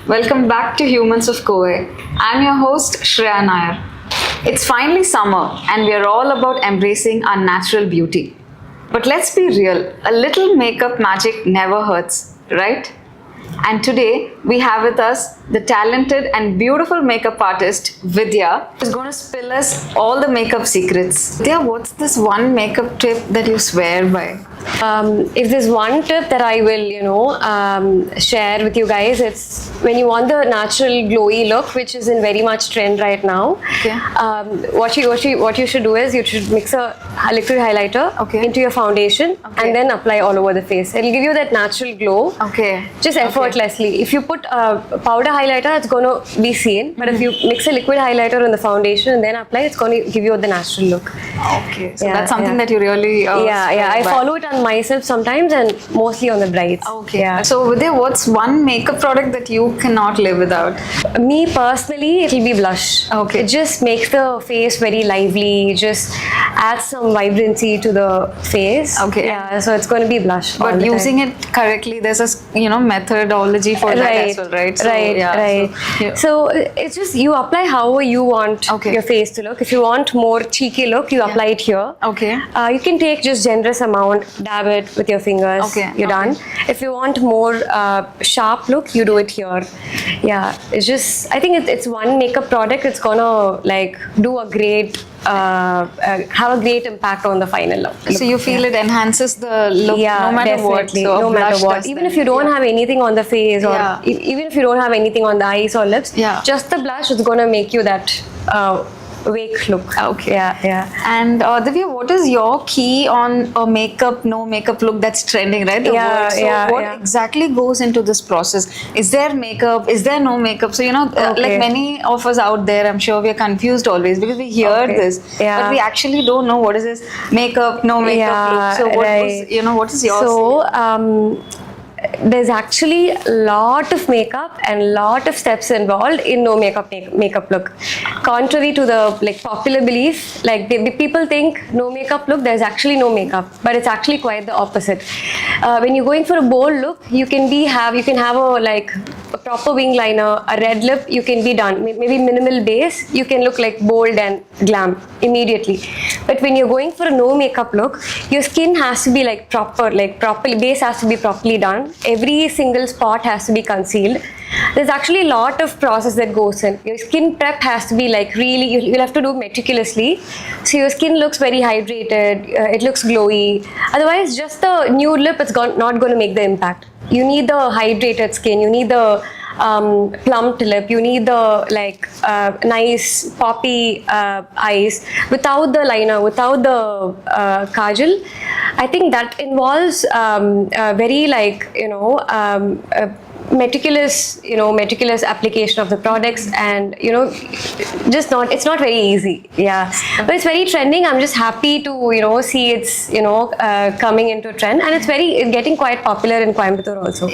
Welcome back to Humans of Kovai. I'm your host Shreya Nair. It's finally summer and we are all about embracing our natural beauty. But let's be real, a little makeup magic never hurts, right? And today we have with us the talented and beautiful makeup artist Vidhya, who's going to spill us all the makeup secrets. Vidhya, what's this one makeup tip that you swear by? If there's one tip that I will, share with you guys, it's when you want the natural glowy look, which is in very much trend right now. Okay. What you should do is you should mix a liquid highlighter into your foundation and then apply all over the face. It'll give you that natural glow. Okay. Just effortlessly. If you put a powder highlighter, it's going to be seen. But if you mix a liquid highlighter on the foundation and then apply, it's going to give you the natural look. Okay. So that's something that you really I follow it on myself sometimes and mostly on the brides. Okay. Yeah. So Vidhya, what's one makeup product that you cannot live without? Me personally, it'll be blush. Okay. It just makes the face very lively. Just adds some vibrancy to the face. Okay. Yeah. So it's going to be blush. But using it correctly, there's a methodology for that as well, right? So it's just you apply however you want your face to look. If you want more cheeky look, you apply it here. Okay. You can take just generous amount, dab it with your fingers. Okay. You're done. If you want more sharp look, you do it here. Yeah. It's just, I think it's one makeup product. It's gonna do a great have a great impact on the final look. So you feel it enhances the look no matter what. So no matter what. Even if you don't have anything on the face or even if you don't have anything on the eyes or lips, just the blush is going to make you that wake look. Okay. Yeah. And Divya, what is your key on a no makeup look that's trending, right? What exactly goes into this process? Is there makeup? Is there no makeup? So, like many of us out there, I'm sure we're confused always because we hear this, but we actually don't know what is this makeup, no makeup look. So what is yours? So, there's actually a lot of makeup and lot of steps involved in no makeup look. Contrary to the popular belief, people think no makeup look, there's actually no makeup, but it's actually quite the opposite. When you're going for a bold look, you can have a proper wing liner, a red lip, you can be done. Maybe minimal base, you can look bold and glam immediately. But when you're going for a no makeup look, your skin has to be properly, base has to be properly done. Every single spot has to be concealed. There's actually a lot of process that goes in. Your skin prep has to be really, you'll have to do meticulously. So your skin looks very hydrated, it looks glowy. Otherwise, just the nude lip, it's not going to make the impact. You need the hydrated skin, you need the plumped lip, you need the nice poppy eyes without the liner, without the kajal. I think that involves very meticulous application of the products, and it's not very easy. But it's very trending. I'm just happy to see it's coming into trend, and it's getting quite popular in Coimbatore also.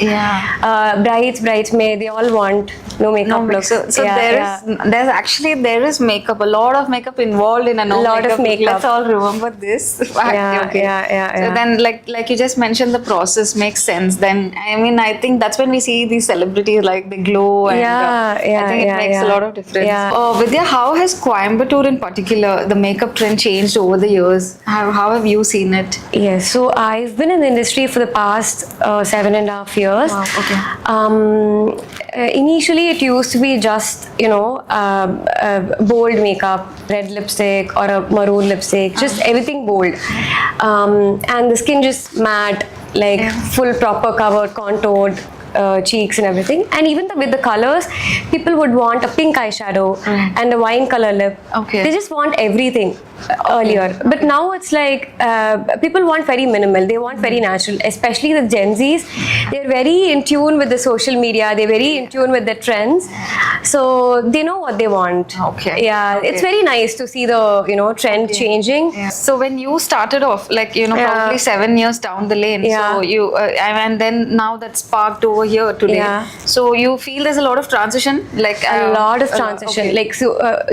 Bridesmaid, they all want no makeup look. So there is makeup, a lot of makeup involved in a no makeup of makeup. Let's all remember this fact. So then like you just mentioned, the process makes sense. Then I think that's when we see these celebrities they glow, and I think it makes a lot of difference. Vidhya, how has Coimbatore in particular, the makeup trend changed over the years? How have you seen it? Yes, so I've been in the industry for the past 7.5 years. Wow, okay. Initially, it used to be just bold makeup, red lipstick or a maroon lipstick, just everything bold, and the skin just matte, full proper covered, contoured cheeks and everything. And even with the colors, people would want a pink eyeshadow and a wine color lip. They just want everything earlier. But now it's people want very minimal. They want very natural, especially the Gen Zs. They're very in tune with the social media. They're very in tune with the trends. So they know what they want. It's very nice to see the trend changing. So when you started off, probably 7 years down the lane, so you and then now that sparked over over here today. Yeah. So you feel there's a lot of transition, like A lot of transition. okay. Like, so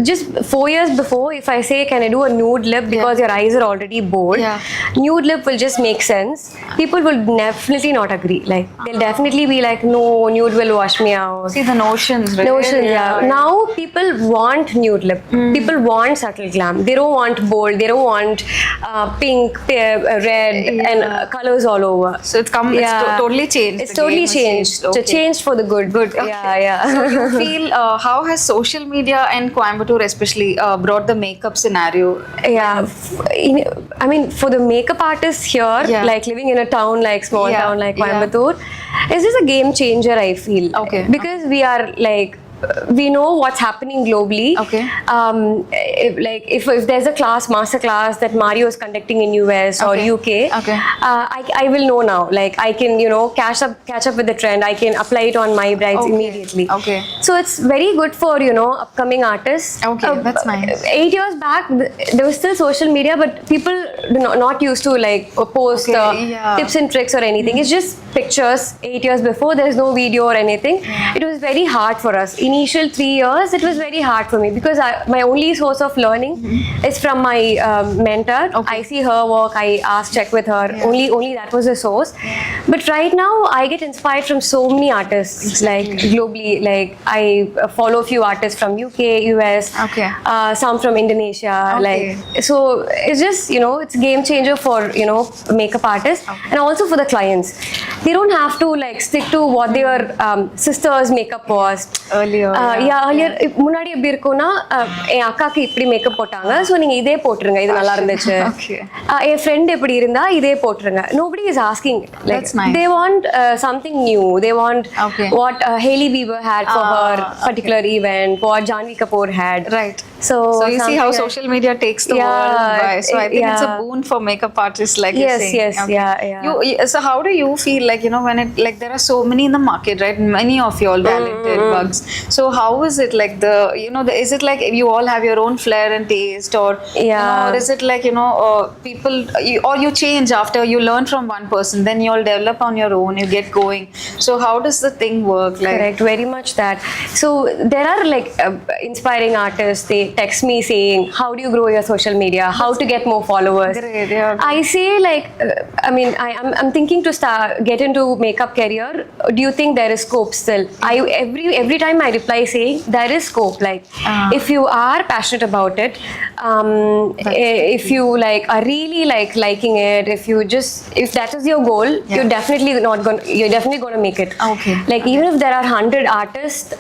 just 4 years before, if I say, can I do a nude lip because your eyes are already bold, Yeah. nude lip will just make sense. People will definitely not agree. Like, they'll definitely be like, no, nude will wash me out. See the notions, right? Notion, yeah. Now people want nude lip. People want subtle glam. They don't want bold. They don't want pink, red, and colors all over. So it's come. Yeah. It's totally changed. It's The game totally has changed. Okay. Changed for the good. Good. Okay. Yeah. So you feel how has social media and Coimbatore especially brought the makeup scenario? Yeah, I mean, for the makeup artists here, like living in a town like small town like Coimbatore, it's just a game changer, I feel. Okay. Because we are like, we know what's happening globally. Okay. If there's a master class that Mario is conducting in US or UK, Okay. I will know now. Like, I can, catch up with the trend. I can apply it on my brides immediately. Okay. So it's very good for, upcoming artists. Okay, that's nice. 8 years back, there was still social media, but people not used to like post tips and tricks or anything. It's just pictures. 8 years before, there's no video or anything. It was very hard for us. Initial 3 years, it was very hard for me because my only source of learning is from my mentor. I see her work. I check with her. Only that was the source. But right now, I get inspired from so many artists, like globally. Like, I follow a few artists from UK, US, some from Indonesia. Like, so it's just, it's a game changer for, makeup artists and also for the clients. They don't have to like stick to what their sister's makeup was. Earlier. Earlier முன்னாடி எப்படி இருக்கும்னா என் அக்காக்கு இப்படி makeup போட்டாங்க so நீங்க இதே போட்டுருங்க இது நல்லா இருந்துச்சு என் ஃப்ரெண்ட் எப்படி இருந்தா இதே போட்டுருங்க nobody is asking like they want something new, they want what Hailey Bieber had for her particular event, what Janhvi Kapoor had, right? So you see how social media takes the world by. So I think it's a boon for makeup artists, like you're saying. So how do you feel like, when it like there are so many in the market, right? Many of you all talented bugs. So how is it like is it like you all have your own flair and taste, or or is it like people or you change after you learn from one person, then you all develop on your own, you get going. So how does the thing work? Like, correct, very much that. So there are like inspiring artists. They text me saying, how do you grow your social media? How to get more followers? Great, yeah. I say like, I mean, I'm thinking to get into makeup career. Do you think there is scope still? Every time I reply saying there is scope. Like, if you are passionate about it, if you like are really like liking it, if that is your goal, you're definitely going to make it. Okay. Like, even if there are 100 artists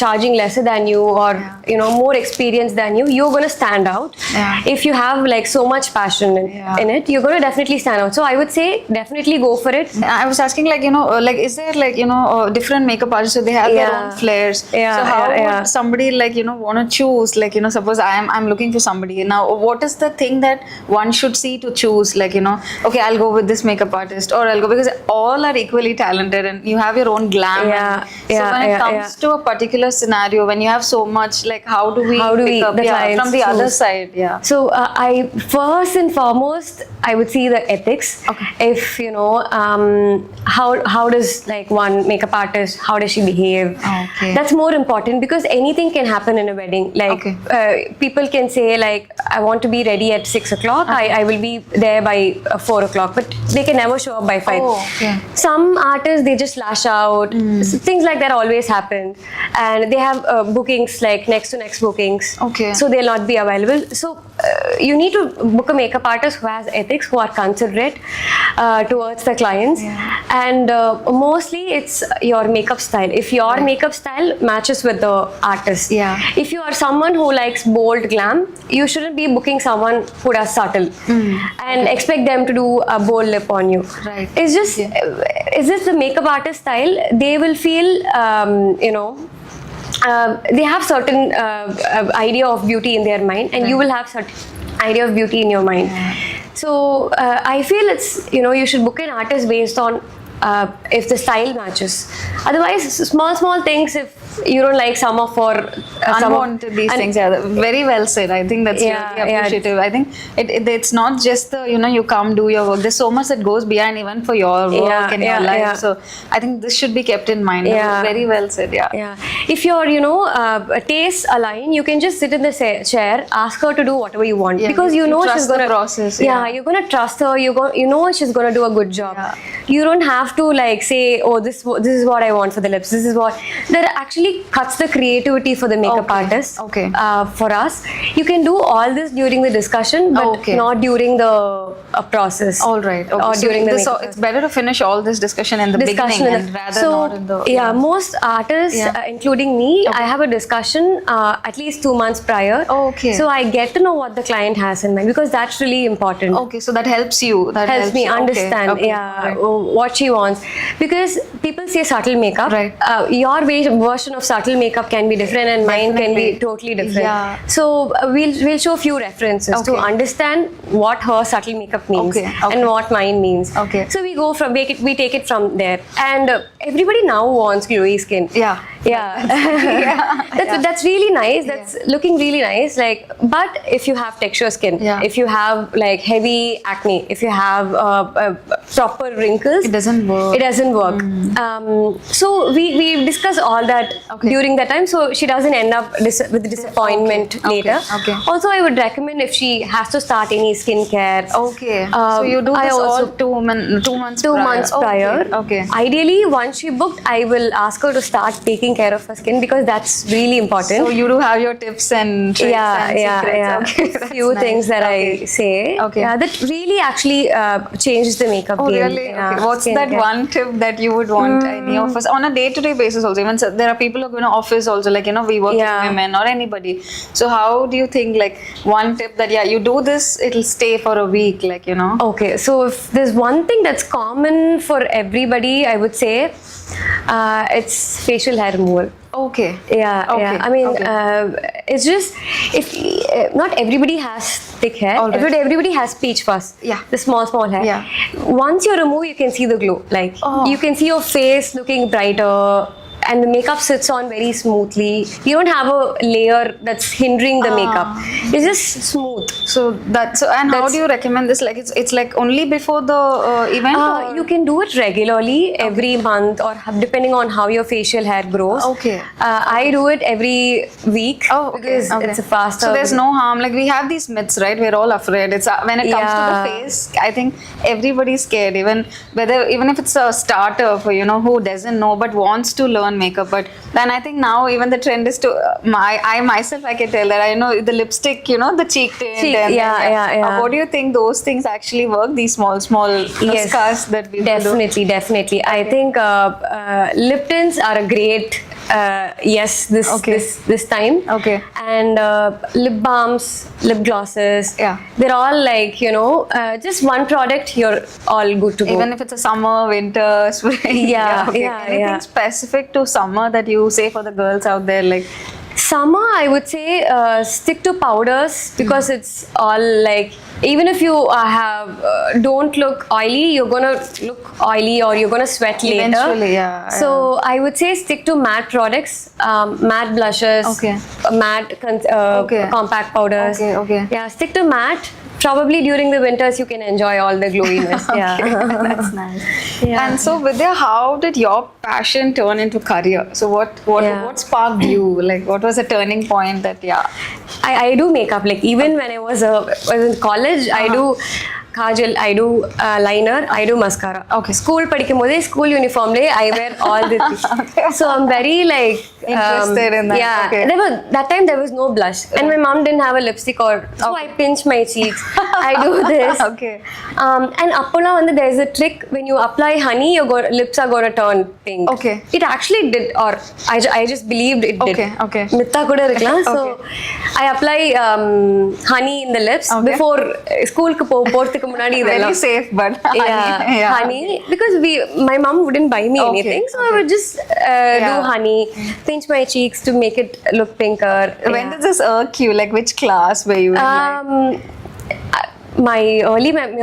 charging lesser than you or more experience than you, you're going to stand out. If you have like so much passion in it, you're going to definitely stand out. So I would say definitely go for it. I was asking like, like is there like, different makeup artists, so they have their own flares. So how would somebody like, want to choose, like, suppose I'm looking for somebody. Now, what is the thing that one should see to choose? Like, okay, I'll go with this makeup artist, or I'll go, because all are equally talented and you have your own glam. So when it comes to a particular scenario, when you have so much, like, how do we pick up from the other side? So I first and foremost, I would see the ethics. If how does like one makeup artist, how does she behave? That's more important, because anything can happen in a wedding. Like, people can say like, I want to be ready at 6 o'clock. I will be there by 4 o'clock, but they can never show up by 5. Some artists, they just lash out. So things like that always happen, and they have bookings like next to next bookings. So they'll not be available. So you need to book a makeup artist who has ethics, who are considerate towards the clients, and mostly it's your makeup style. If your makeup style matches with the artist, if you are someone who likes bold glam, you shouldn't be booking someone who does subtle and expect them to do a bold lip on you. It's just is this the makeup artist style? They will feel they have certain idea of beauty in their mind, and you will have certain idea of beauty in your mind. So I feel it's you should book an artist based on if the style matches. Otherwise, small things, if you don't like some of or Unwanted these things. Yeah, very well said. I think that's Yeah, really yeah. appreciative. I think it's not just the you come do your work. There's so much that goes behind even for your work Yeah, and your yeah, life. yeah. So I think this should be kept in mind. Yeah. Very well said. Yeah. Yeah, if your tastes align, you can just sit in the chair, ask her to do whatever you want, Yeah, because you you know trust she's the gonna process, Yeah, yeah. you're gonna trust her. You know she's gonna do a good job. Yeah. You don't have to like say, oh, this is what I want for the lips. This is what that actually cuts the creativity for the makeup Okay, artist. okay. For us, you can do all this during the discussion, but Okay. not during the process. All right. Okay. Or So during the this, makeup it's better to finish all this discussion in the discussion beginning in and the- rather so not in the yeah, most artists Yeah. including me, I have a discussion at least 2 months prior. Oh, okay. So I get to know what the client has in mind, because that's really important. Okay, so that helps you. That Helps me you. Okay, understand okay, yeah, alright. what she wants, because people say subtle makeup. Right. Your version of subtle makeup can be different and mine can be Definitely. totally different. Yeah. So we'll show few references to Okay. understand what her subtle makeup means Okay, okay. and what mine means. Okay. So we take it from there, and everybody now wants glowy skin. Yeah. Yeah. That's really nice. That's looking really nice. Like, but if you have texture skin, Yeah. if you have like heavy acne, if you have proper wrinkles, It doesn't work. It doesn't work. So we discuss all that Okay. during that time, so she doesn't end up with disappointment Okay, later. okay. Also, I would recommend if she has to start any skincare. Okay. So you do I this also- all 2 months 2 prior. months prior. Okay. Ideally, once she booked, I will ask her to start taking care of her skin, because that's really important. So you do have your tips and tricks and secrets. Okay, that's Few nice. things that Okay. I say. Okay. Yeah, that really actually changes the makeup Oh, game. really? Yeah, Okay. What's that skincare. one tip that you would want any of us on a day-to-day basis also? Even so, there are people who go to office also, like, we work Yeah. with women or anybody. So how do you think, like, one tip that, you do this, it'll stay for a week, like, Okay, so if there's one thing that's common for everybody, I would say it's facial hair removal. Okay. Yeah, Okay, yeah. I mean, okay. it's just if not everybody has thick hair. All right. Everybody has peach fuzz. Yeah. The small hair. Yeah. Once you remove, you can see the glow. Like you can see your face looking brighter, and the makeup sits on very smoothly. You don't have a layer that's hindering the makeup. It's just smooth. So and how do you recommend this? Like, it's like only before the event? Or? You can do it regularly every month, or depending on how your facial hair grows. Okay. I do it every week because it's a faster. So there's no harm. Like, we have these myths, right? We're all afraid. It's when it comes to the Yeah. face, I think everybody's scared. Even if it's a starter for who doesn't know but wants to learn makeup. But then I think now even the trend is to I myself, I can tell that I know the lipstick, the cheek tint. And yeah. what do you think those things actually work? These small scars that we Definitely. I think lip tints are a great yes this time. Okay. And lip balms, lip glosses. Yeah. They're all like just one product, you're all good to go. Even if it's a summer, winter, spring. Yeah, Okay. yeah, Anything yeah. specific to summer that you say for the girls out there, like? Summer, I would say stick to powders, because it's all like, even if you don't look oily, you're gonna look oily or you're gonna sweat later. Eventually, yeah. So I would say stick to matte products, matte blushes, Okay. Matte Okay. compact powders. Okay. Yeah, stick to matte. Probably during the winters you can enjoy all the glowiness. Yeah. That's nice. Yeah. And so, Vidhya, how did your passion turn into career? So what sparked you? Like, what was the turning point that I do makeup. Like, even when I was in college, I do kajal, I do liner, I do mascara. Okay. School padikumbodhe, school uniform le, I wear all the things. So I'm very like Interested in that. Yeah. Okay. That time there was no blush, and my mom didn't have a lipstick, so I pinch my cheeks. I do this. Okay. And appona when there's a trick, when you apply honey, your lips are gonna turn pink. Okay. It actually did, or I just believed it did. Okay. Mitha kuda irukkalam. So I apply honey in the lips before school ku போறதுக்கு முன்னாடி இதெல்லாம். Very safe, but honey, because my mom wouldn't buy me anything, so I would just do honey, pinch my cheeks to make it look pinker. When did this irk you? Like, which class were you in? my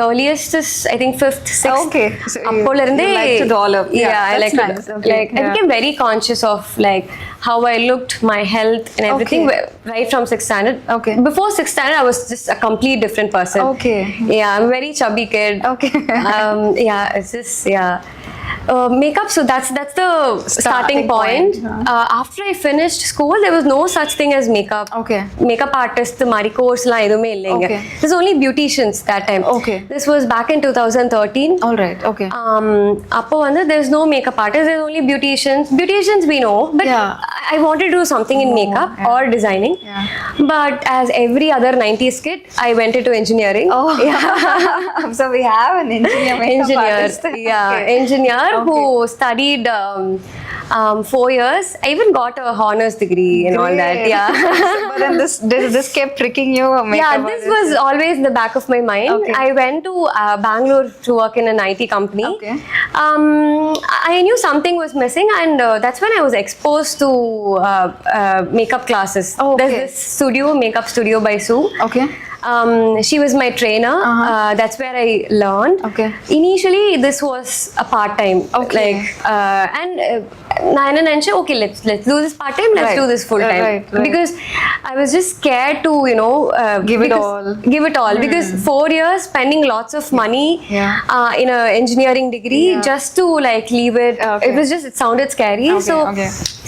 earliest is I think 5th, 6th. Okay. So அப்போல இருந்தே you like to doll up. I that's like nice. Okay. like I became very conscious of like how I looked, my health and everything right from 6th standard. Okay. Before 6th standard I was just a complete different person. Okay. Yeah, I'm a very chubby kid. Okay. Yeah, it's just makeup, so that's the starting point. After I finished school there was no such thing as makeup. Okay. Makeup artist mari course la edume illenga. Okay. There's only beauticians that time. Okay. This was back in 2013. All right. Okay. Appo vanda there's no makeup artist, there's only beauticians we know, but I wanted to do something in makeup or designing. But as every other 90s kid I went into engineering. So we have an engineer artist. Engineer who studied 4 years. I even got a honors degree and all that. But then this kept tricking you. This was always in the back of my mind. Okay. I went to Bangalore to work in an IT company. Okay. I knew something was missing, and that's when I was exposed to makeup classes. There's this makeup studio by Sue. Okay. She was my trainer. That's where I learned. Okay. Initially this was a part-time. Okay. Like okay, let's do this part-time, let's do this full-time. Right. Because I was just scared to give it all because 4 years spending lots of money in a engineering degree just to like leave it. It sounded scary. So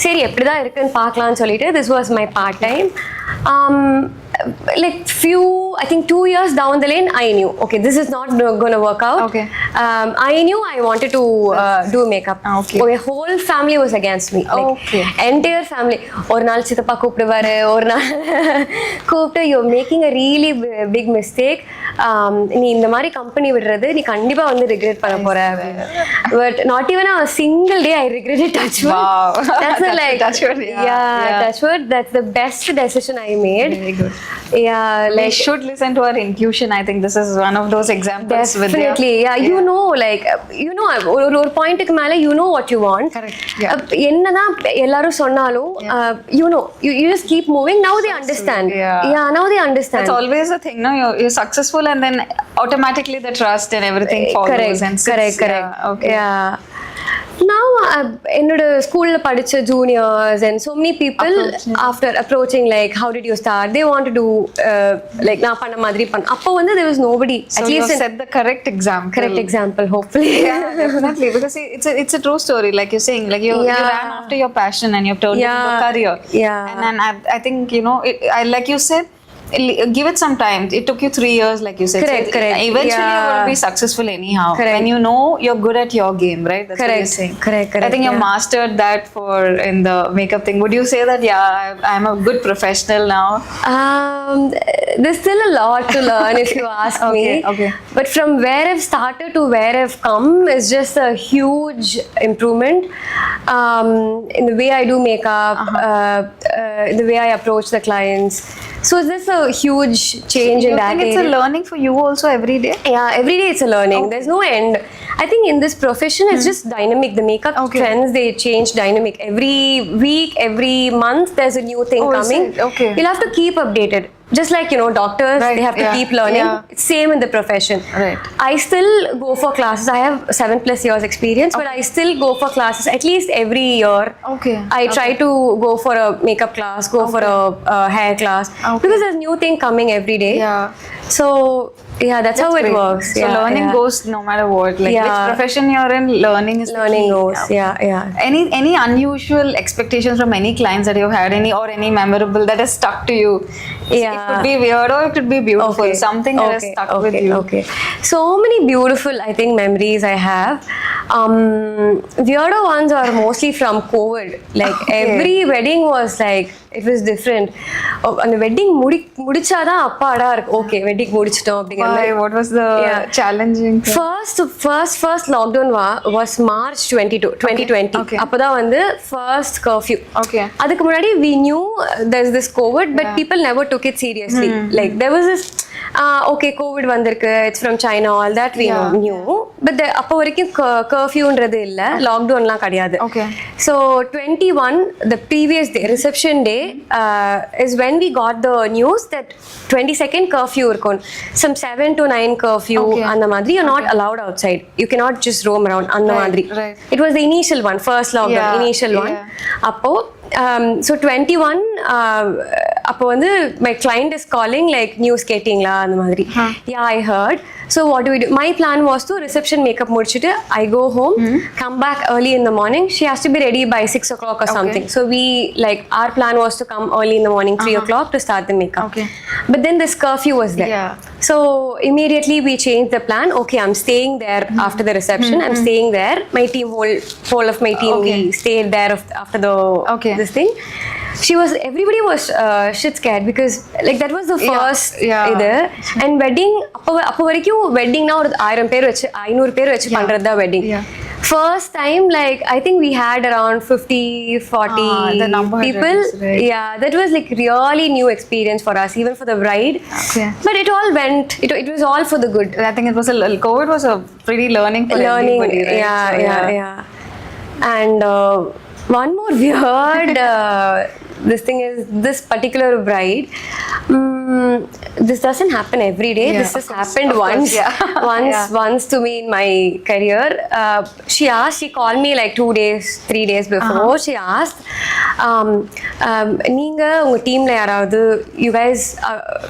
சரி எப்படிதான் இருக்குன்னு பார்க்கலாம்னு சொல்லிட்டு this was my part-time. Like I think 2 years down the lane I knew okay this is not going to work out. Okay. I knew I wanted to do makeup. My whole family was against me, like entire family. ஒரு நாள் சித்தப்பா கூப்பிடுவாரு, ஒரு நாள் கூப்பிட்டு you're making a really big mistake, நீ இந்த மாதிரி company விடுறது நீ கண்டிப்பா வந்து regret பண்ண போற. But not even a single day I regretted. Touch wood. Wow. That's like touch wood. Touch wood. That's the best decision I made. Very good. Like we should listen to our intuition. I think this is one of those examples. Definitely. You know, like ஒரு பாயிண்ட்க்கு மேல you know what you want. Correct. என்னதான் எல்லாரும் சொன்னாலும் you know you just keep moving. Now they understand. Now they understand. That's always the thing, no? You're successful and then automatically the trust and everything follows. Correct. Okay. Now என்னோட ஸ்கூல்ல படிச்ச juniors and so many people after approaching like how did you start, they want to do like நான் பண்ண மாதிரி அப்போ வந்து there was nobody. So at least you set the correct example hopefully. Definitely, because it's a true story, like you're saying, like you ran after your passion and you've turned it into a career. And then I think like you said, give it some time. It took you 3 years, like you said. Correct. Eventually, you're going to be successful anyhow. When you know you're good at your game, right? That's what you're saying. Correct. I think you mastered that in the makeup thing. Would you say that, I'm a good professional now? There's still a lot to learn if you ask me. Okay. But from where I've started to where I've come is just a huge improvement in the way I do makeup, in the way I approach the clients. So there's a huge change in that area. It's a learning for you also every day? Yeah, every day it's a learning. There's no end. I think in this profession it's just dynamic. The makeup trends, they change dynamic. Every week, every month there's a new thing coming. You'll have to keep updated. Just like, doctors, they have to keep learning. It's same in the profession. Right. I still go for classes. I have 7+ years experience, but I still go for classes at least every year. I try to go for a makeup class, go for a hair class, because there's new thing coming every day. So that's how it works. So learning goes no matter what. Like which profession you're in, learning goes. Any unusual expectations from any clients that you've had, any memorable that has stuck to you? It could be weird or it could be beautiful. Something that has stuck with you. So many beautiful, I think, memories I have. Weirdo ones are mostly from COVID. Like every wedding was like, it was different. And the wedding முடிச்சாதான் அப்பாடா இருக்கு. Okay, wedding முடிச்சிட்டோம் அப்படிங்கிற மாதிரி. What was the challenging thing? First lockdown was March 2020. அப்பதான் வந்து first curfew. அதுக்கு முன்னாடி we knew there's this COVID, but people never took it seriously. Like there was this COVID வந்திருக்கு, it's from China, all that we knew. but அப்போ வரைக்கும் கர்ஃப்யூன்றது இல்லை, லாக்டவுன்லாம் கிடையாது. Okay. So 21, the previous day, reception day, is when we got the news that 22nd curfew இருக்கும். Some 7 to 9 curfew. Okay. அந்த மாதிரி you're not allowed outside. You cannot just roam around. அந்த மாதிரி. Right. It was the initial one, first lockdown, initial one. அப்போ so 21 அப்போ வந்து my client is calling like news கேட்டிங்களா அந்த மாதிரி. Yeah, I heard. So what do we do? My plan was to reception makeup முடிச்சிட்டு I go home, come back early in the morning. She has to be ready by 6 o'clock or something. So we like our plan was to come early in the morning, 3 o'clock to start the makeup. Okay. But then this curfew was there. Yeah. So immediately we changed the plan. Okay, I'm staying there after the reception. I'm staying there. My team, whole of my team, we stayed there after the this thing. Everybody was shit scared because like that was the first இது. And wedding அப்போ வரைக்கும் weddingனா ஒரு 1000 பேர் வச்சு 500 பேர் வச்சு பண்றது தான் wedding. First time, like I think we had around 50-40 people. Right. Yeah, that was like really new experience for us, even for the bride. Okay. But it all went. It was all for the good. I think it was COVID was a pretty learning for everybody, right? Yeah. And one more weird this thing is this particular bride. This doesn't happen every day. This has happened once. Once to me in my career. She called me like 2 days, 3 days before. She asked, நீங்க உங்க டீம்ல யாராவது you guys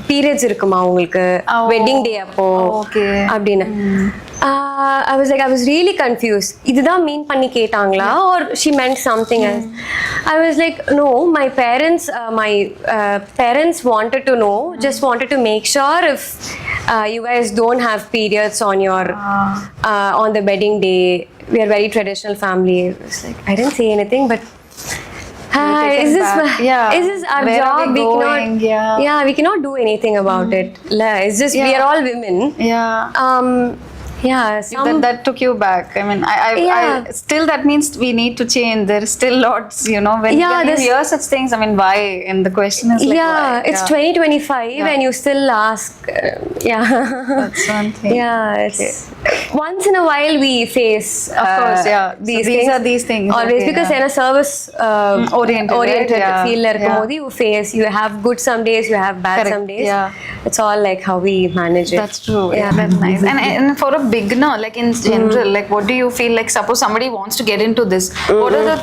periods இருக்குமா உங்களுக்கு wedding day அப்போ அப்படின்னு. I was really confused. இதுதான் மீன் பண்ணி கேட்டாங்களா or she meant something else. I was like, no, my parents wanted to know, just wanted to make sure if you guys don't have periods on your on the wedding day. We are very traditional family. I was like, I didn't say anything, but is this our Where job? we cannot, we cannot do anything about it. It's just we are all women. That took you back. I mean, I still that means we need to change. There is still lots, when you hear such things. I mean, why? And the question is like, why? It's 2025 and you still ask. That's one thing. It's once in a while we face. Of course, these are these things. Always because in a service oriented field, you face. You have good some days, you have bad some days. It's all like how we manage it. That's true. That's nice. And for a beginner, like in general, like what do you feel like? Suppose somebody wants to get into this, what are the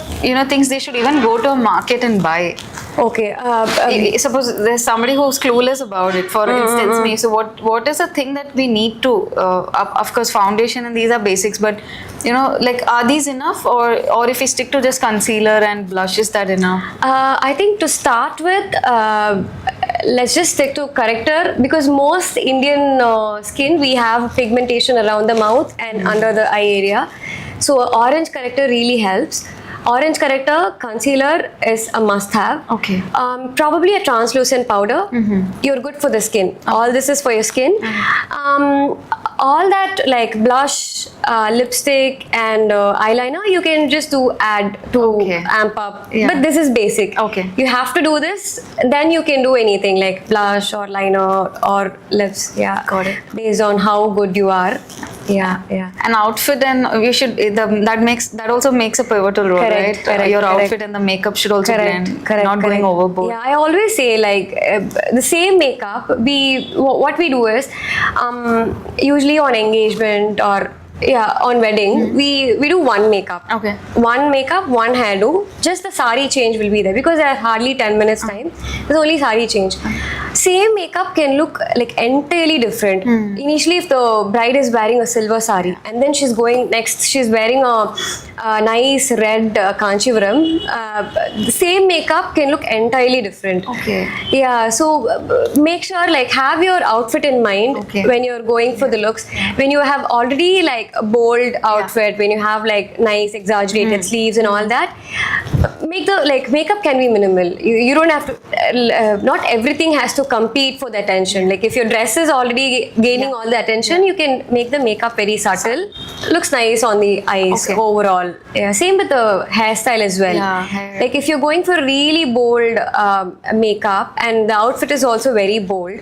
things they should even go to a market and buy? Okay. Suppose there's somebody who's clueless about it. For instance, me. So what is the thing that we need to? Of course, foundation and these are basics, but like are these enough, or if we stick to just concealer and blush, is that enough? I think to start with, let's just stick to corrector because most Indian skin we have pigmentation around the mouth and under the eye area. So orange corrector really helps. Orange corrector, concealer is a must-have. Okay. Probably a translucent powder. You're good for the skin. All this is for your skin. All that like blush, lipstick, and eyeliner, you can just add to amp up. But this is basic. Okay. You have to do this, then you can do anything like blush or liner or lips. Got it. Based on how good you are. An outfit, and we should that also makes a pivotal role, right? Your outfit and the makeup should also blend, not going overboard. I always say like the same makeup. What we do is usually on engagement or on wedding, we do one makeup. Okay. One makeup, one hairdo. Just the sari change will be there because there's hardly 10 minutes time. There's only sari change. Same makeup can look like entirely different. Initially, if the bride is wearing a silver sari and then she's wearing a nice red kanchivaram, the same makeup can look entirely different. Okay. So make sure like have your outfit in mind when you're going for the looks. When you have already like a bold outfit, when you have like nice exaggerated sleeves and all that, makeup can be minimal. You don't have to. Not everything has to compete for the attention. Like if your dress is already gaining all the attention, you can make the makeup very subtle. Looks nice on the eyes overall. Yeah. Same with the hairstyle as well. Yeah, like if you're going for really bold makeup and the outfit is also very bold,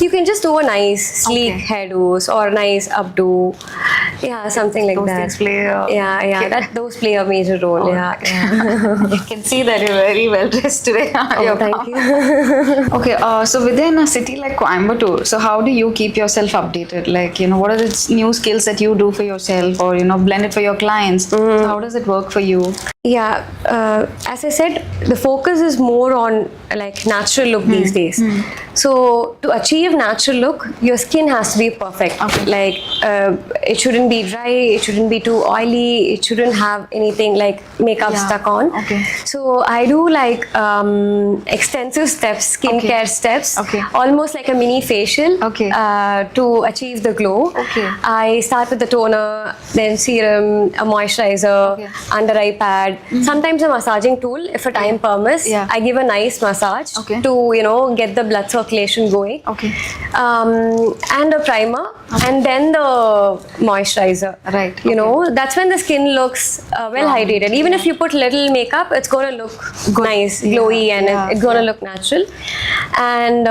you can just do a nice sleek hairdos or nice updo. Yeah, something like those that. Things play Those play a major role. You can see that you're very well dressed today. Thank you. Okay, so within a city like Coimbatore, so how do you keep yourself updated? Like, what are the new skills that you do for yourself, or blend it for your clients? So how does it work for you? Yeah, as I said, the focus is more on like natural look these days. So to achieve natural look, your skin has to be perfect. Like it shouldn't be dry, it shouldn't be too oily, it shouldn't have anything like makeup stuck on. So I do like extensive steps, skincare steps, almost like a mini facial to achieve the glow. I start with the toner, then serum, a moisturizer, under eye pad. Sometimes a massaging tool if a time permits. I give a nice massage to get the blood circulation going. And a primer, and then the moisturizer. That's when the skin looks well hydrated. Even if you put little makeup, it's going to look nice, glowy, and it's going to look natural. And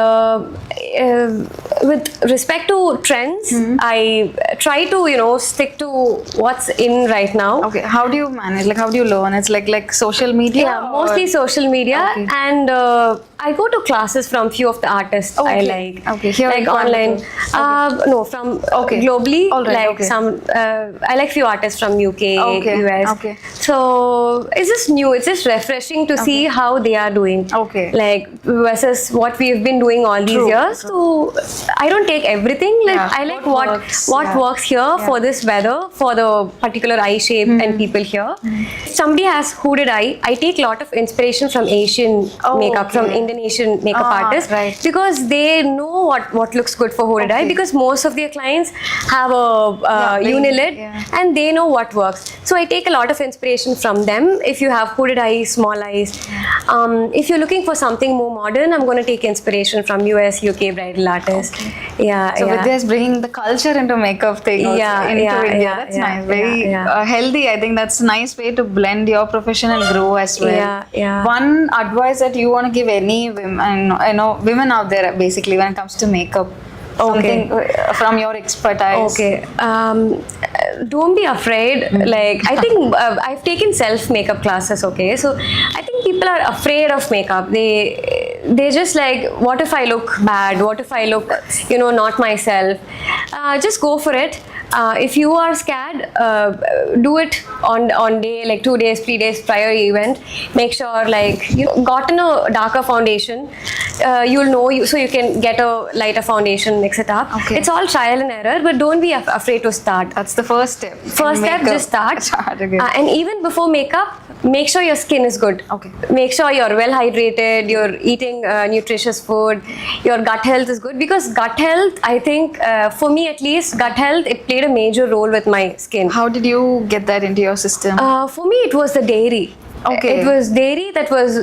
with respect to trends, I try to stick to what's in right now. How do you manage? Like, how do you learn? It's like social media? Yeah, mostly social media. And I go to classes from few of the artists I like. Here like online. No, from globally. Some I like few artists from UK, US. So it's just new. It's just refreshing to see how they are doing. Like versus what we've been doing all these years. So I don't take everything. Like I like what works here for this weather, for the particular eye shape and people here. If somebody has hooded eye, I take a lot of inspiration from Asian makeup, from Indonesian makeup artists, because they know what looks good for hooded eye, because most of their clients have a unilid and they know what works. So I take a lot of inspiration from them. If you have hooded eyes, small eyes, if you're looking for something more modern, I'm going to take inspiration from US, UK bridal artists. So Vidhya is bringing the culture into makeup thing into India. That's nice. Very healthy. I think that's a nice way to blend your profession and grow as well. One advice that you want to give any women, women out there basically when it comes to makeup, something from your expertise. Don't be afraid. Like I think I've taken self makeup classes. So I think people are afraid of makeup. They're just like, what if I look bad? What if I look not myself? Just go for it. If you are scared, do it on day, like 2 days, 3 days prior event. Make sure like gotten a darker foundation, you'll know so you can get a lighter foundation, mix it up. It's all trial and error, but don't be afraid to start. That's the first step. Just start. And even before makeup, make sure your skin is good. Make sure you're well hydrated, you're eating nutritious food, your gut health is good, because gut health, I think for me at least, gut health, it played a major role with my skin. How did you get that into your system? For me, it was the dairy. It was dairy that was,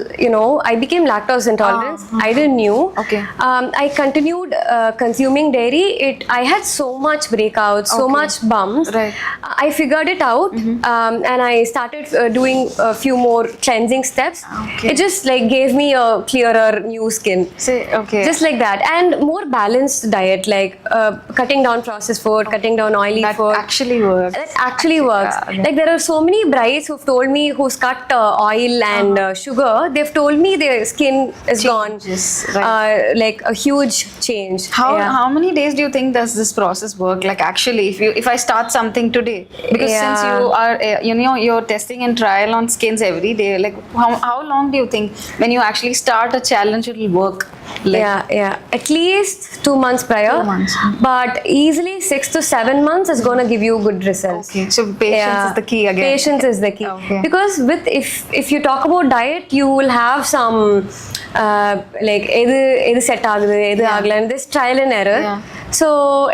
I became lactose intolerant. I didn't knew. I continued consuming dairy. I had so much breakouts, so much bumps. I figured it out, and I started doing a few more cleansing steps. It just like gave me a clearer new skin. Just like that, and more balanced diet, like cutting down processed food, cutting down oily food. That actually works. Like there are so many brides who've told me, who's cut oil and sugar, they've told me their skin is gone. Like a huge change. How many days do you think does this process work? Like actually, if I start something today, because since you are you're testing and trial on skins every day, like how long do you think when you actually start a challenge it will work? At least 2 months prior. 2 months. But easily 6 to 7 months is going to give you good results. So patience is the key again. Patience is the key. Because if you talk about diet, you will have some like edu set agudhu, edu agala, and this trial and error. So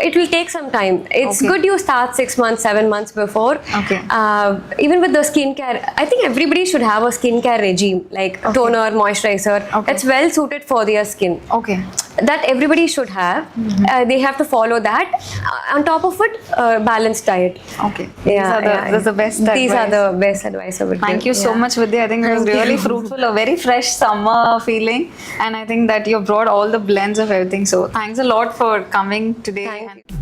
it will take some time. It's Okay. good you start 6 months, 7 months before. Okay. Even with the skincare, I think everybody should have a skincare regime, like toner, moisturizer. Okay. It's well suited for their skin. Okay. That everybody should have. They have to follow that. On top of it, balanced diet. Okay. That's the best advice. These are the best advice I would give. Thank you so much, Vidhya. I think it was Thank really you. fruitful, a very fresh summer feeling. And I think that you brought all the blends of everything. So thanks a lot for coming today. Thank you.